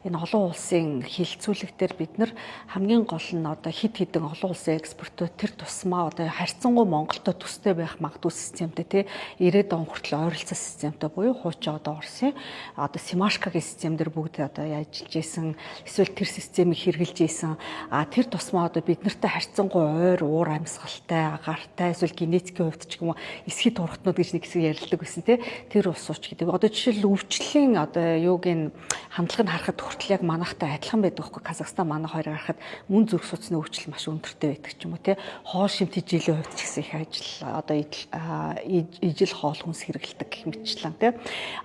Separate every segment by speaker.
Speaker 1: энэ олон улсын хилцүүлэг дээр бид нар хамгийн гол нь одоо хэд хэдэн олон улсын экспортууд тэр тусмаа одоо харьцангуй Монголтой төстэй байх магадгүй системтэй тий 90 он хүртэл ойролцоо системтэй буюу хуучин одоо Оросын одоо Симашкагийн систем дээр бүгд одоо ажиллаж исэн эсвэл тэр системийг хэрэгжилж исэн тэр тусмаа одоо бид нартай харьцангуй ойр уур амьсгалтай агаартай эсвэл генетикийн хувьд ч юм уу эсхий турхтнууд гэж нэг хэсэг ярилдаг байсан тий тэр улс ууч гэдэг. Одоо жишээл өвчлөлийн одоо юуг нь хандлагыг харахад хүртэл яг манайхтай адилхан байдаг байхгүй Казахстан манай хоёр харахад мөн зүрх судасны өвчл маш өндөртэй байдаг ч юм уу тий хоол шимт ижилийн хувьд ч гэсэн их ажил одоо ижил хоол хүнс хэрэгэлдэг гэх мэтчлэн тий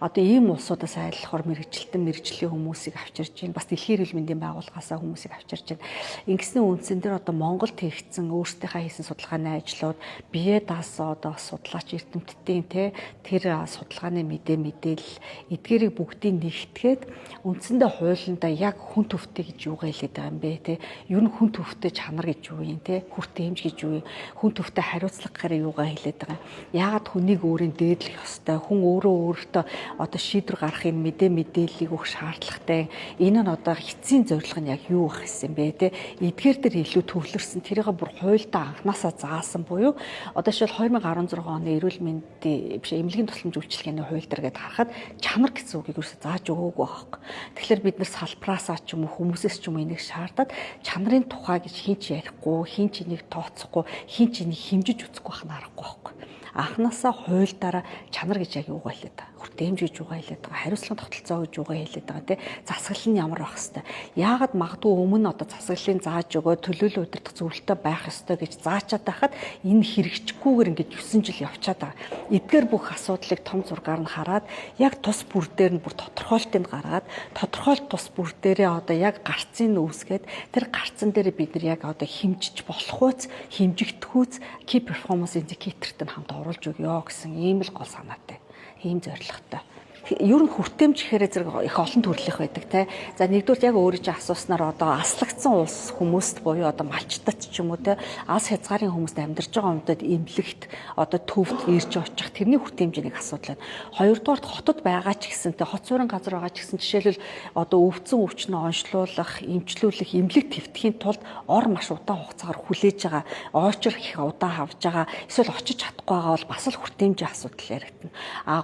Speaker 1: одоо ийм улсуудаас айлхаар мэрэгжлийн хүмүүсийг авчирж байна. Бас дэлхийн эрүүл мэндийн байгууллагаасаа хүмүүсийг авчирж байна. Ингэсний үндсэн дээр одоо Монголд хийгдсэн өөрсдийнхээ хийсэн судалгааны ажлууд бие даасаа одоо судлаач эрдэмтдийн тий тэр судалгааны мэдээлэл эдгээрийг бүгдийг нэгтгээд үндсэндээ хуулиндаа яг хүн төвтэй гэж юугаа хэлээд байгаа юм бэ тий ер нь хүн төвтэй чанар гэж юу юм тий хүртээ хэмж гэж юу юм хүн төвтэй хариуцлага гэхээр юугаа хэлээд байгаа юм яагаад хүнийг өөрийн дээдлэх ёстой хүн өөртөө одоо шийдвэр гаргахын мэдээллийг өгөх шаардлагатай энэ нь одоо эцсийн зорилго нь яг юу байх гэсэн бэ тий эдгээр дээр илүү төвлөрсөн тэрийг бүр хуульдаа анханасаа заасан буюу одоо жишээл 2016 оны эрүүл мэндийн биш эмнэлгийн тусламж үйлчилгээний хууль дээр гээд харахад чанар гэсэн үгийг юусаа зааж өгөөгүй байхгүй. Тэгэхээр бид нар салбараасаа ч юм уу хүмүүсээс ч юм уу энийг шаардаад чанарын тухай гэж хин ч ярихгүй, хин ч энийг тооцохгүй, хин ч энийг хэмжиж үзэхгүй байх нь аргагүй байхгүй. Анханасаа хуульдаараа чанар гэж яг юугаа хэлээд байгаа. Хүртээмж гэж юугаа хэлээд байгаа. Хариуцлага тогтолцоо гэж юугаа хэлээд байгаа тий. Засаглал нь ямар байх хэвээр. Яагаад магадгүй өмнө одоо засаглалыг зааж өгөө төлөөлөл удирдах зөвлөлтөй байх ёстой гэж заачаад байхад энэ хэрэгжихгүйгээр ингэж 9 жил явчаад байгаа. Эдгээр бүх асуудлыг том зургаар нь хараад яг тус бүр дээр нь бүр тодорхойлтыг гаргаад тодорхойлт тус бүр дээрээ одоо яг гарцыг үүсгээд тэр гарцан дээр бид нар яг одоо хэмжиж болохуйц хэмжигдэхүүц key performance indicator-т нь хамт оруулж өгөө гэсэн ийм л гол санаатай. Ийм зорилготой. Ер нь хүртээмж гэхээр зэрэг их олон төрлөх байдаг те. За нэгдүгээр яг өөрөө чи асууснаар одоо аслагдсан улс хүмүүст буюу одоо малчтад ч юм уу те алс хязгаарын хүмүүст амьдарч байгаа юмдад эмнэлэгт одоо төвд ирж очих тэрний хүртээмжийг асуудал байна. Хоёрдугаарт хотод байгаа ч гэсэн те хот суурин газар байгаа ч гэсэн жишээлбэл одоо өвдсөн өвчнөө онцлуулах, эмчлүүлэх, эмнэлэг твтгэхийн тулд ор маш удаан хугацаагаар хүлээж байгаа, ойчрох их удаан авж байгаа, эсвэл очиж чадахгүй байгаа бол бас л хүртээмжийн асуудал яригдана.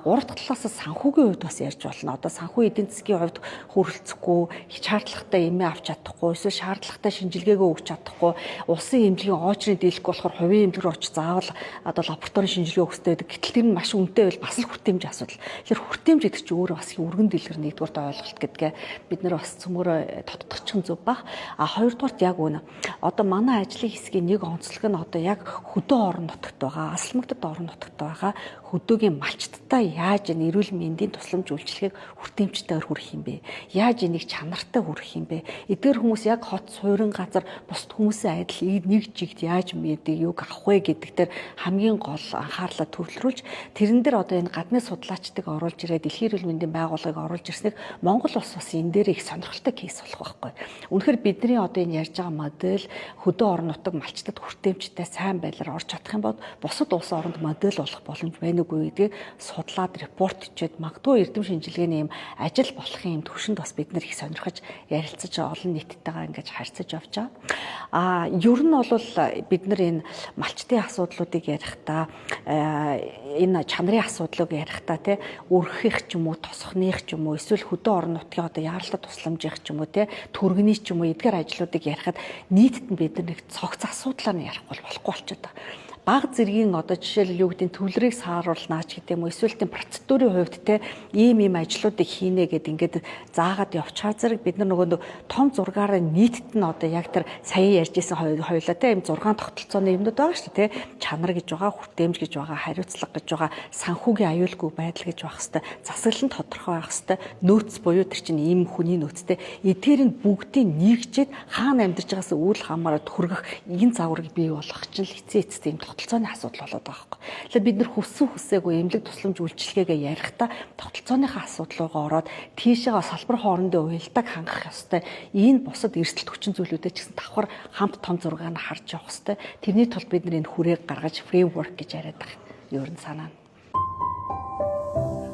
Speaker 1: Гурав дахь талаас санхүүгийн хувьд бас ярьж болно. Одоо санхүү эдийн засгийн хувьд хөрөлцөхгүй, шаардлагатай эмээ авч чадахгүй, эсвэл шаардлагатай шинжилгээгээ өгч чадахгүй, улсын эмнэлгийн оочрын дийлэх болохоор хувийн эмнэлэг рүү очиж заавал одоо лабораторийн шинжилгээ өгөхтэй байдаг. Гэтэл тэр нь маш үнэтэй байл бас л хүртээмж асуудал. Тэгэхээр хүртээмж гэдэг чинь өөрөө бас өргөн дэлгэр нэгдүгээрт ойлголт гэдгээ бид нар бас цөмөрөө тодтогчхон зөв бах. Хоёрдугаарт яг үнэ. Одоо манай ажлын хэсгийн нэг онцлог нь одоо яг хөдөө орон нутагт байгаа, асламгдад орон нутагт байгаа хөдөөгийн малчттай яаж энэ эрүүл мэндийн тусламж үйлчилгээг хүртээмжтэйгээр хүрэх юм бэ? Яаж энийг чанартай хүрэх юм бэ? Эдгээр хүмүүс яг хот суурин газар бусд хүмүүсийн адил нэг жигт яаж мэдээ юг авах вэ гэдэг дээр хамгийн гол анхаарлаа төвлөрүүлж тэрэн дээр одоо энэ гадны судлаачдыг оруулж ирээд дэлхийн эрүүл мэндийн байгууллагыг оруулж ирснийг Монгол улс бас энэ дээр их сонирхолтой кейс болох байхгүй. Үнэхээр бидний одоо энэ ярьж байгаа модель хөдөө орон нутаг малчтад хүртээмжтэй сайн байдлаар орж чадах юм бол бусад улс оронд модель болох боломж байна уугүй гэдгийг судлаад репорт хийгээд магадгүй эрдэм шинжилгээний юм ажил болохын юм төвшөнд бас бид нэр их сонирхож ярилцаж олон нийтттэйгээ ингэж харьцаж явж байгаа. Ер нь бол бид нар энэ малчтын асуудлуудыг ярихдаа энэ чанарын асуудлыг ярихдаа тий өргөх ч юм уу тосхных ч юм уу эсвэл хөдөө орон нутгийн одоо яаралтай тусламжих ч юм уу тий төргөний ч юм уу эдгээр ажлуудыг ярихад нийтэд нь бид нар нэг цогц асуудлаар нь ярихгүй болохгүй болчиход байгаа. Баг зэргийн одоо жишээлбэл юу гэдэг нь төвлөрийг сааруулнаа ч гэдэг юм уу эсвэл тийм процедурын хувьд те ийм ажлуудыг хийнэ гэд ингээд заагаад явчихаар зэрэг бид нар нөгөө том зургаараа нийтэд нь одоо яг тэр сая ярьж исэн хоёулаа те ийм 6 тогтолцооны юмнууд байгаа шүү дээ те чанар гэж байгаа, хүртээмж гэж байгаа, хариуцлага гэж байгаа, санхүүгийн аюулгүй байдал гэж байх хэвээр засаглал нь тодорхой байх хэвээр нөөц буюу тэр чинь ийм хүний нөөцтэй эдгээр нь бүгдийг нийгжээд хаана амьдарч байгаасаа үйл хамааран хүргэх энэ загварыг бий болгох чинь л эцээ тийм тогтолцооны асуудал болоод байгаа байхгүй. Тэгэхээр бид нар хүссэн хүсээгүй эмнэлэг тусламж үйлчилгээгээ ярихдаа тогтолцооныхаа асуудал руугаа ороод тийшээгээ салбар хоорондоо уялдаг хангах ёстой. Энэ бусад эрсдэлт хүчин зүйлүүдэд ч гэсэн давхар хамт том зургааг нь харж явах ёстой. Тэрний тулд бид нар энэ хүрээг гаргаж фреймворк гэж яриад байгаа. Ер нь санаа нь.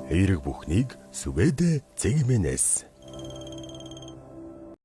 Speaker 2: Эерэг бүхнийг Сүбэдэ Цэгмэнэс